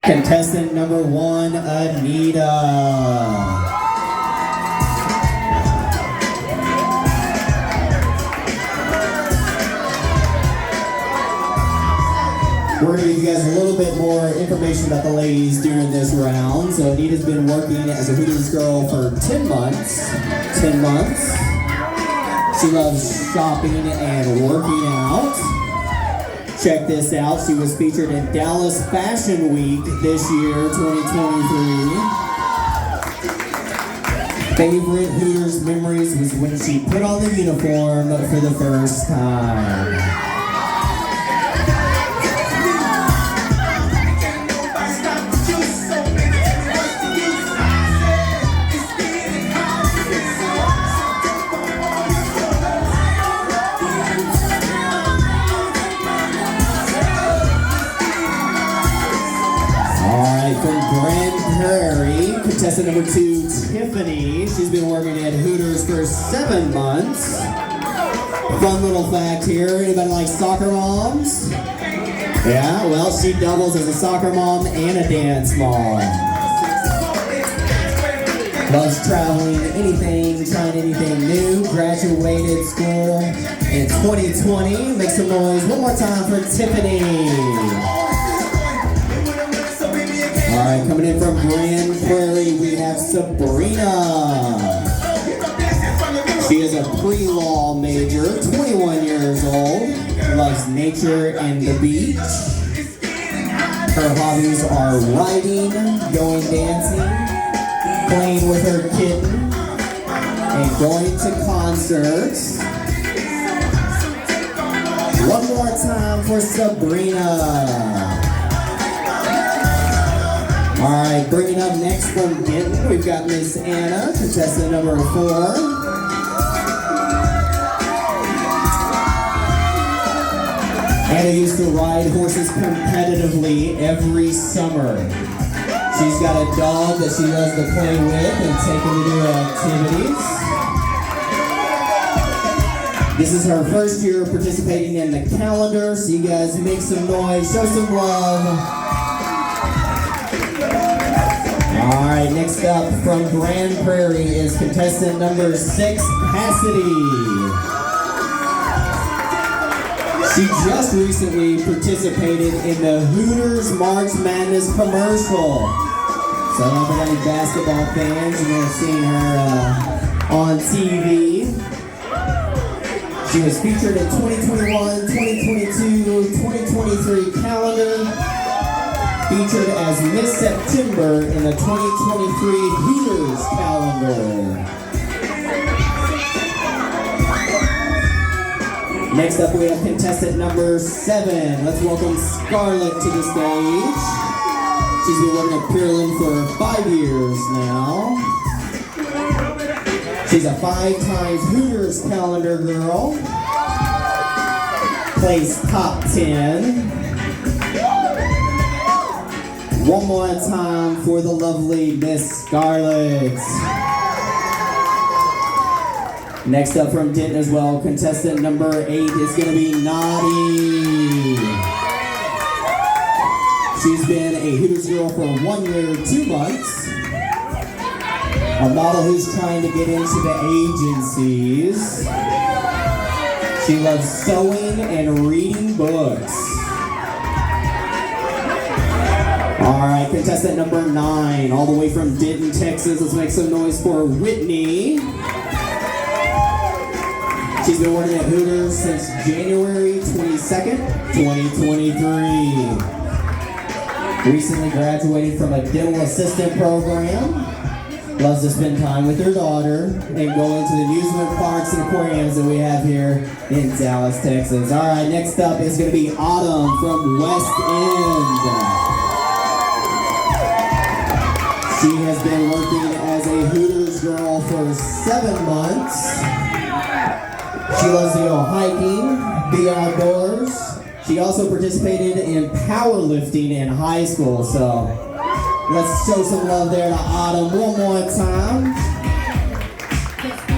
Contestant number 1, Anita. We're going to give you guys a little bit more information about the ladies during this round. So Anita's been working as a Hooters girl for 10 months. 10 months. She loves shopping and working out. Check this out. She was featured in Dallas Fashion Week this year, 2023. Favorite Hooters memories was when she put on the uniform for the first time. From Grand Prairie, contestant number 2, Tiffany. She's been working at Hooters for 7 months. Fun little fact here, anybody like soccer moms? Yeah, well, she doubles as a soccer mom and a dance mom. Loves traveling, anything, trying anything new. Graduated school in 2020. Make some noise one more time for Tiffany. Alright, coming in from Grand Prairie, we have Sabrina. She is a pre-law major, 21 years old, loves nature and the beach. Her hobbies are writing, going dancing, playing with her kitten, and going to concerts. One more time for Sabrina. Alright, bringing up next from Denton, we've got Miss Anna, contestant number 4. Anna used to ride horses competitively every summer. She's got a dog that she loves to play with and take him to do activities. This is her first year participating in the calendar, so you guys make some noise, show some love. Alright, next up from Grand Prairie is contestant number 6, Cassidy. She just recently participated in the Hooters March Madness commercial. So I don't know if any basketball fans, you may have seen her on TV. She was featured in 2021, 2022, 2023 calendar. Featured as Miss September in the 2023 Hooters calendar. Next up we have contestant number 7. Let's welcome Scarlett to the stage. She's been working at Pearland for 5 years now. She's a 5-time Hooters calendar girl. Placed top 10. One more time for the lovely Miss Scarlett. Next up from Denton as well, contestant number 8 is going to be Naughty. She's been a Hooters girl for 1 year, 2 months. A model who's trying to get into the agencies. She loves sewing and reading books. Alright, contestant number 9, all the way from Denton, Texas. Let's make some noise for Whitney. She's been working at Hooters since January 22nd, 2023. Recently graduated from a dental assistant program. Loves to spend time with her daughter and go into the amusement parks and aquariums that we have here in Dallas, Texas. Alright, next up is going to be Autumn from West End. She has been working as a Hooters girl for 7 months. She loves to go hiking, be outdoors. She also participated in powerlifting in high school, so let's show some love there to Autumn one more time.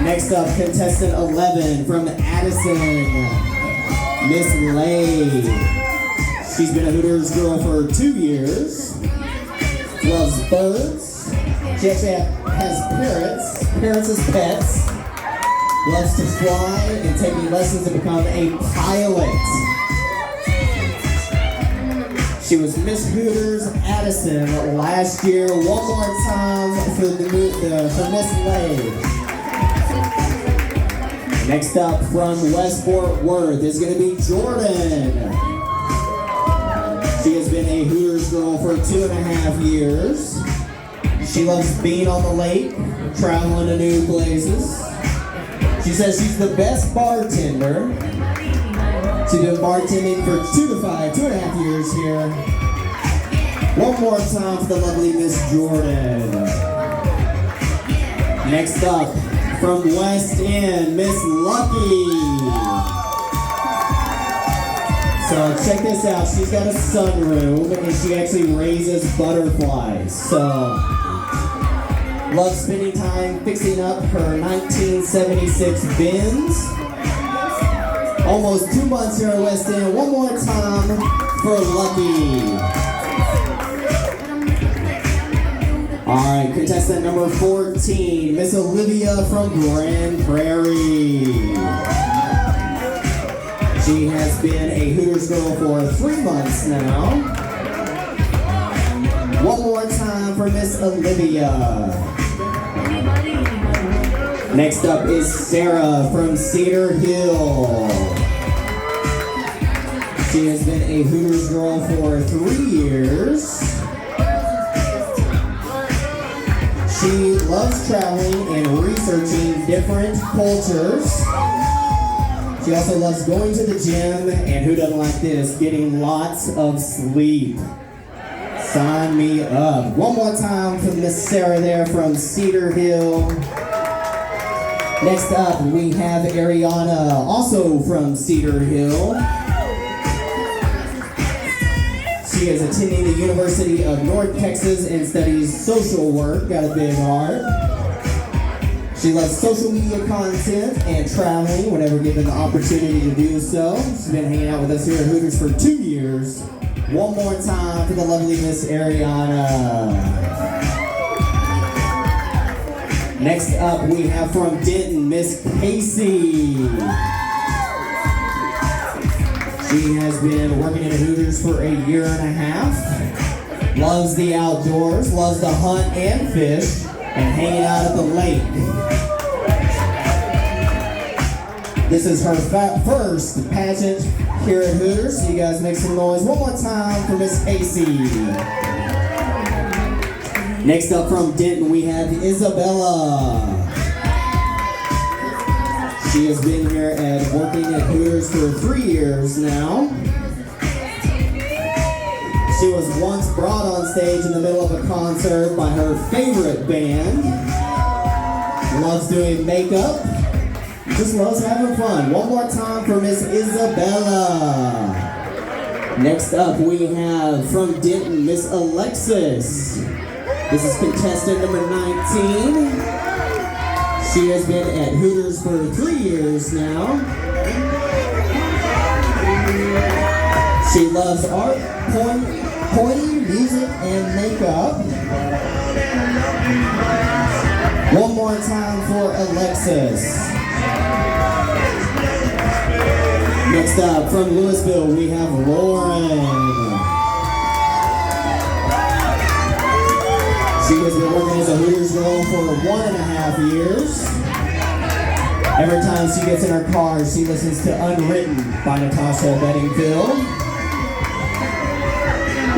Next up, contestant 11 from Addison, Miss Lay. She's been a Hooters girl for 2 years. Loves birds. She actually has parrots as pets. Loves to fly and taking lessons to become a pilot. She was Miss Hooters Addison last year. One more time for for Miss Lay. Next up from West Fort Worth is going to be Jordan. She has been a Hooters girl for 2.5 years. She loves being on the lake, traveling to new places. She says she's the best bartender. She's been bartending for 2.5 years here. One more time for the lovely Miss Jordan. Next up, from West End, Miss Lucky. So check this out, she's got a sunroom and she actually raises butterflies. So loves spending time fixing up her 1976 Benz. Almost 2 months here at West End. One more time for Lucky. Alright, contestant number 14, Miss Olivia from Grand Prairie. She has been a Hooters girl for 3 months now. One more time for Miss Olivia. Next up is Sarah from Cedar Hill. She has been a Hooters girl for 3 years. She loves traveling and researching different cultures. She also loves going to the gym, and who doesn't like this, getting lots of sleep. Sign me up. One more time for Miss Sarah there from Cedar Hill. Next up, we have Ariana, also from Cedar Hill. She is attending the University of North Texas and studies social work. Got a big heart. She loves social media content and traveling whenever given the opportunity to do so. She's been hanging out with us here at Hooters for 2 years. One more time for the lovely Miss Ariana. Next up, we have from Denton, Miss Casey. She has been working at Hooters for 1.5 years. Loves the outdoors, loves to hunt and fish, and hanging out at the lake. This is her first pageant here at Hooters, so you guys make some noise. One more time for Miss Casey. Next up from Denton, we have Isabella. She has been here working at Hooters for 3 years now. She was once brought on stage in the middle of a concert by her favorite band. Loves doing makeup. Just loves having fun. One more time for Miss Isabella. Next up we have from Denton, Miss Alexis. This is contestant number 19. She has been at Hooters for 3 years now. She loves art, pointing, music, and makeup. One more time for Alexis. Next up, from Louisville, we have Lauren. She has been working as a Hooters girl for 1.5 years. Every time she gets in her car, she listens to Unwritten by Natasha Bedingfield.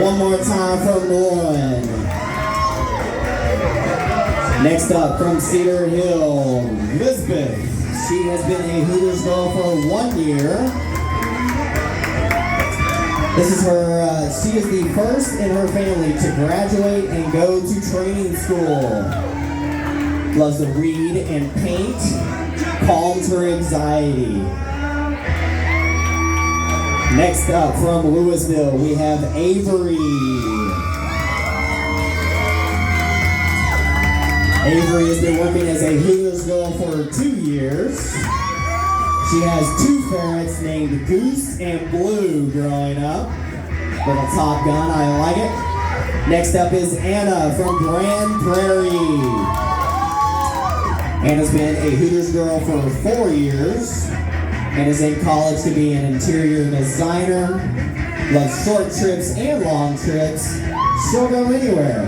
One more time for Lauren. Next up, from Cedar Hill, Lisbeth. She has been a Hooters girl for 1 year. This is her, she is the first in her family to graduate and go to training school. Loves to read and paint, calms her anxiety. Next up, from Louisville, we have Avery. Avery has been working as a Hooters girl for 2 years. She has 2 ferrets named Goose and Blue growing up. Little Top Gun, I like it. Next up is Anna from Grand Prairie. Anna's been a Hooters girl for 4 years and is in college to be an interior designer. Loves short trips and long trips. She'll go anywhere.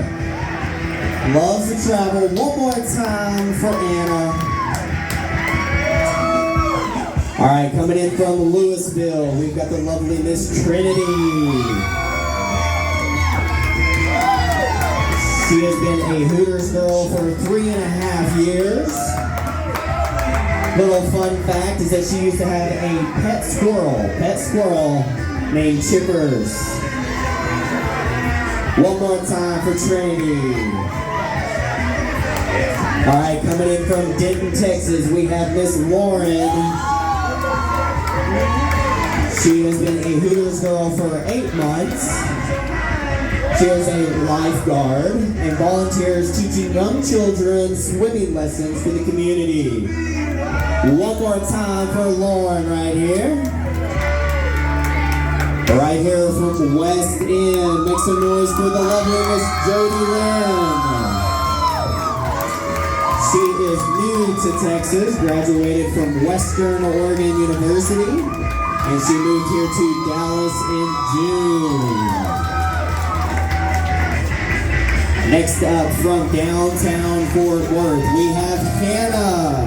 Loves to travel. One more time for Anna. All right, coming in from Louisville, we've got the lovely Miss Trinity. She has been a Hooters girl for 3.5 years. Little fun fact is that she used to have a pet squirrel named Chippers. One more time for Trinity. All right, coming in from Denton, Texas, we have Miss Lauren. She has been a Hooters girl for 8 months. She is a lifeguard and volunteers teaching young children swimming lessons for the community. One more time for Lauren right here. Right here from West End, make some noise for the lovely Miss Jody Lynn. She is new to Texas, graduated from Western Oregon University, and she moved here to Dallas in June. Next up from downtown Fort Worth, we have Hannah.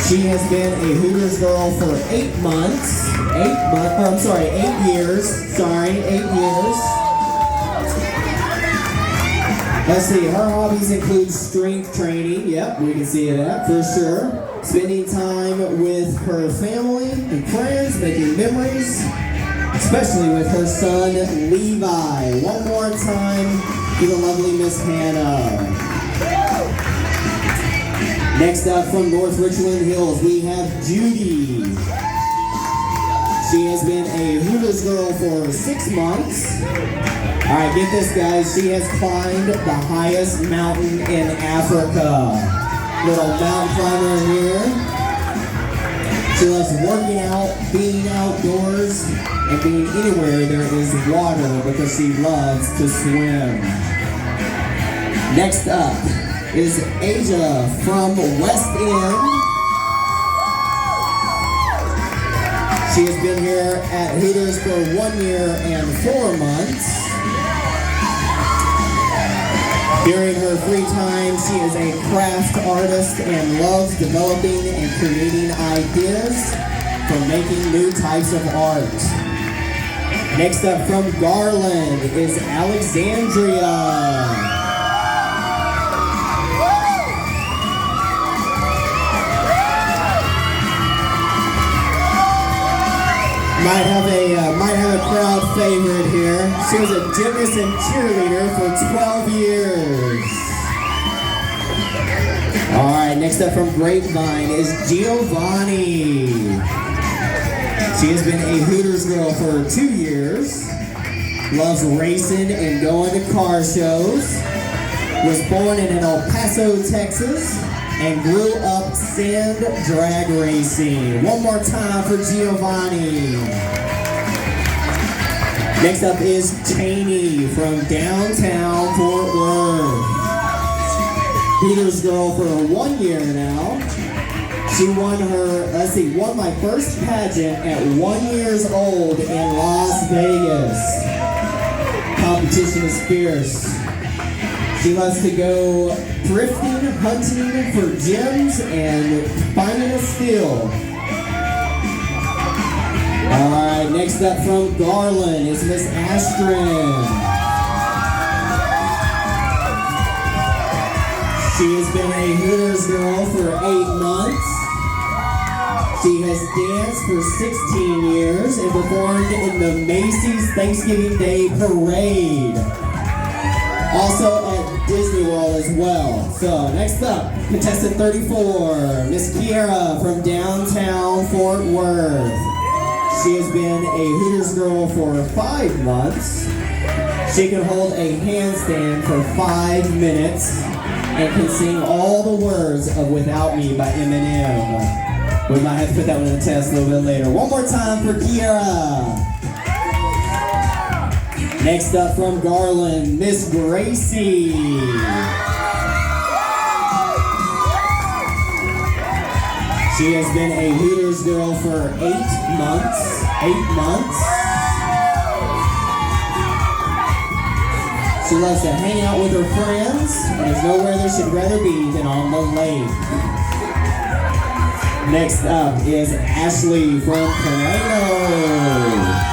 She has been a Hooters girl for 8 months. 8 years. 8 years. Let's see, her hobbies include strength training. Yep, we can see that for sure. Spending time with her family and friends, making memories, especially with her son, Levi. One more time to the lovely Miss Hannah. Next up from North Richland Hills, we have Judy. She has been a Hooters girl for 6 months. All right, get this, guys. She has climbed the highest mountain in Africa. Little mountain climber here. She loves working out, being outdoors, and being anywhere there is water because she loves to swim. Next up is Asia from West End. She has been here at Hooters for 1 year and 4 months. During her free time, she is a craft artist and loves developing and creating ideas for making new types of art. Next up from Garland is Alexandria. Might have a crowd favorite here. She was a gymnast and cheerleader for 12 years. All right, next up from Grapevine is Giovanni. She has been a Hooters girl for 2 years. Loves racing and going to car shows. Was born in El Paso, Texas, and grew up sand drag racing. One more time for Giovanni. Next up is Cheney from downtown Fort Worth. Hooters girl for 1 year now. She won my first pageant at 1 year old in Las Vegas. Competition is fierce. She loves to go thrifting, hunting for gems, and finding a steal. All right, next up from Garland is Miss Astrid. She has been a Hooters girl for 8 months. She has danced for 16 years and performed in the Macy's Thanksgiving Day Parade. Also at Disney World as well. So next up, contestant 34, Miss Kiera from downtown Fort Worth. She has been a Hooters girl for 5 months. She can hold a handstand for 5 minutes and can sing all the words of Without Me by Eminem. We might have to put that one to the test a little bit later. One more time for Kiera. Next up from Garland, Miss Gracie. She has been a Hooters girl for 8 months. 8 months. She loves to hang out with her friends, and there's nowhere they should rather be than on the lake. Next up is Ashley from Plano.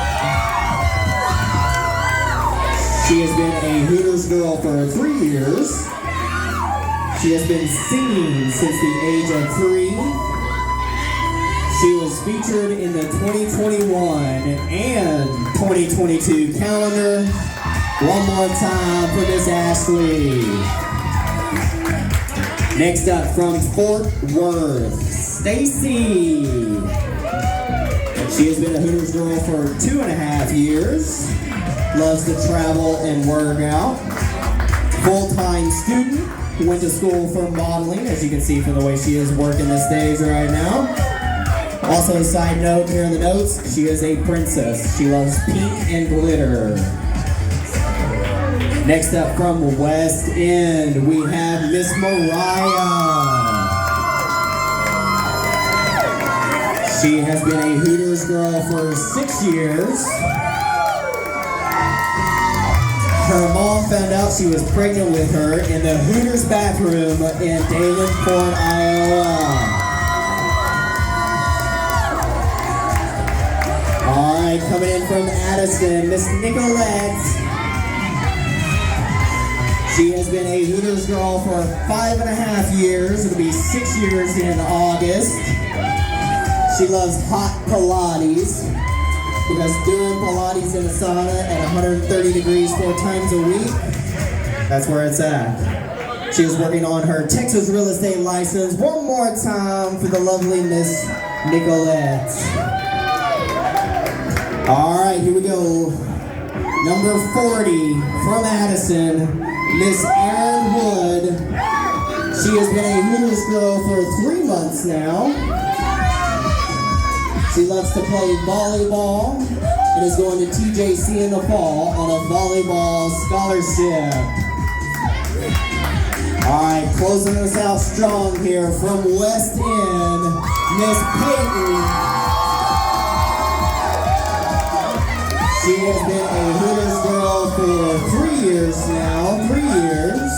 She has been a Hooters girl for 3 years. She has been singing since the age of 3. She was featured in the 2021 and 2022 calendar. One more time for Miss Ashley. Next up from Fort Worth, Stacy. She has been a Hooters girl for 2.5 years. Loves to travel and work out. Full-time student. Went to school for modeling, as you can see from the way she is working the stage right now. Also, a side note here in the notes, she is a princess. She loves pink and glitter. Next up from West End, we have Miss Mariah. She has been a Hooters girl for 6 years. Her mom found out she was pregnant with her in the Hooters bathroom in Davenport, Iowa. All right, coming in from Addison, Miss Nicolette. She has been a Hooters girl for 5.5 years. It'll be 6 years in August. She loves hot Pilates because doing Pilates in a sauna at 130 degrees 4 times a week, that's where it's at. She is working on her Texas real estate license. One more time for the lovely Miss Nicolette. All right, here we go. Number 40 from Addison, Miss Erin Wood. She has been a Hooters girl for 3 months now. She loves to play volleyball and is going to TJC in the fall on a volleyball scholarship. All right, closing us out strong here from West End, Miss Peyton. She has been a Hooters girl for 3 years now, 3 years.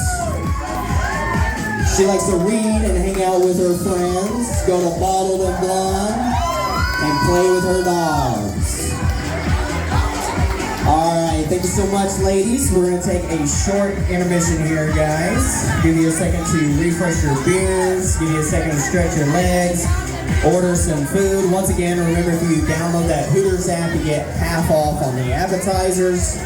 She likes to read and hang out with her friends, go to Bottled and Blonde, and play with her dogs. All right, thank you so much, ladies. We're gonna take a short intermission here, guys. Give you a second to refresh your beers, give you a second to stretch your legs, order some food. Once again, remember if you download that Hooters app, you get half off on the appetizers.